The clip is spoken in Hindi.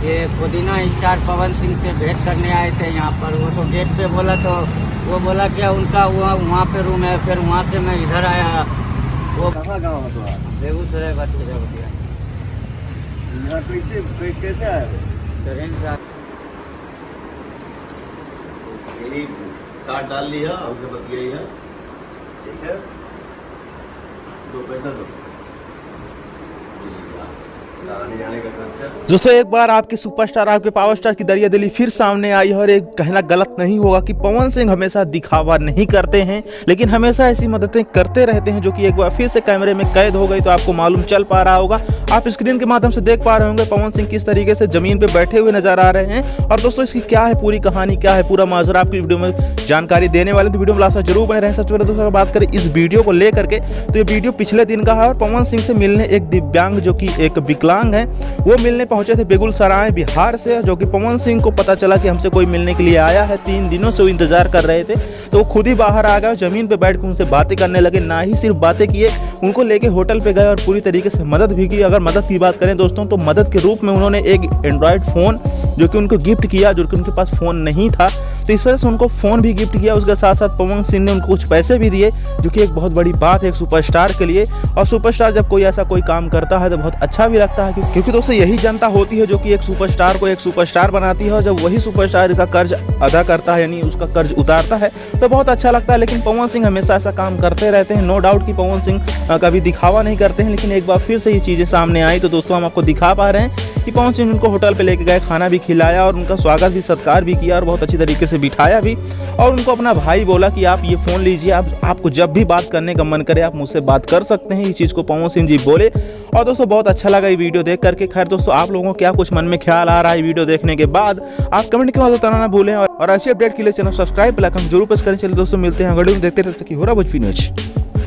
ये पुदीना स्टार पवन सिंह से भेंट करने आए थे यहाँ पर। वो तो गेट पे बोला, तो वो बोला क्या उनका वहाँ पे रूम है, फिर वहाँ से मैं इधर आया। वो कहाँ गाँव है तुम्हारा? बेगूसराय बतिया यहाँ कैसे आए हो? ट्रेन से। यही कार्ड डाल लिया, हमसे बतियाई है, ठीक है? दो पैसा दो, आने जाने का खर्चा। दोस्तों एक बार आपके सुपरस्टार, आपके पावर स्टार की दरिया दिली फिर सामने आई है। और एक कहना गलत नहीं होगा कि पवन सिंह हमेशा दिखावा नहीं करते हैं, लेकिन हमेशा ऐसी मददें करते रहते हैं, जो कि एक बार फिर से कैमरे में कैद हो गई। तो आपको मालूम चल पा रहा होगा, आप स्क्रीन के माध्यम से देख पा रहे होंगे पवन सिंह किस तरीके से जमीन पे बैठे हुए नजर आ रहे हैं। और दोस्तों इसकी क्या है पूरी कहानी, क्या है पूरा माजरा, आपकी वीडियो में जानकारी देने वाले, तो वीडियो में लास्ट जरूर बने रहे। सबसे पहले दोस्तों बात करें इस वीडियो को लेकर के, तो ये वीडियो पिछले दिन का है। और पवन सिंह से मिलने एक दिव्यांग जो कि एक विकलांग है, वो मिलने पहुंचे थे बेगूसराय बिहार से। जो कि पवन सिंह को पता चला कि हमसे कोई मिलने के लिए आया है, 3 दिनों से वो इंतजार कर रहे थे, तो वो खुद ही बाहर आ गए, जमीन पे बैठ के उनसे बातें करने लगे। ना ही सिर्फ बातें किए, उनको लेके होटल पे गए और पूरी तरीके से मदद भी की। अगर मदद की बात करें दोस्तों, तो मदद के रूप में उन्होंने एक एंड्रॉयड फ़ोन जो कि उनको गिफ्ट किया, जो कि उनके पास फ़ोन नहीं था, तो इस वजह से उनको फ़ोन भी गिफ्ट किया। उसके साथ साथ पवन सिंह ने उनको कुछ पैसे भी दिए, जो कि एक बहुत बड़ी बात है एक सुपरस्टार के लिए। और सुपरस्टार जब कोई ऐसा कोई काम करता है तो बहुत अच्छा भी लगता है, क्योंकि दोस्तों यही जनता होती है जो कि एक सुपरस्टार को एक सुपरस्टार बनाती है। और जब वही सुपरस्टार का कर्ज अदा करता है, यानी उसका कर्ज उतारता है, तो बहुत अच्छा लगता है। लेकिन पवन सिंह हमेशा ऐसा काम करते रहते हैं। नो डाउट कि पवन सिंह कभी दिखावा नहीं करते हैं, लेकिन एक बार फिर से ये चीज़ें सामने आई, तो दोस्तों हम आपको दिखा पा रहे हैं कि पवन सिंह उनको होटल पे लेके गए, खाना भी खिलाया और उनका स्वागत भी सत्कार भी किया और बहुत अच्छी तरीके से बिठाया भी। और उनको अपना भाई बोला कि आप ये फ़ोन लीजिए, आपको जब भी बात करने का मन करे आप मुझसे बात कर सकते हैं। ये चीज़ को पवन सिंह जी बोले। और दोस्तों बहुत अच्छा लगा ये वीडियो देख करके। खैर दोस्तों आप लोगों को क्या कुछ मन में ख्याल आ रहा है वीडियो देखने के बाद, आप कमेंट के बाद बताना ना भूलें। और ऐसी अपडेट के लिए चैनल सब्सक्राइब बेल आइकन जरूर प्रेस करें। चलिए दोस्तों मिलते हैं अगले वीडियो में, देखते रहते कि हो रहा भोजपुरी न्यूज़।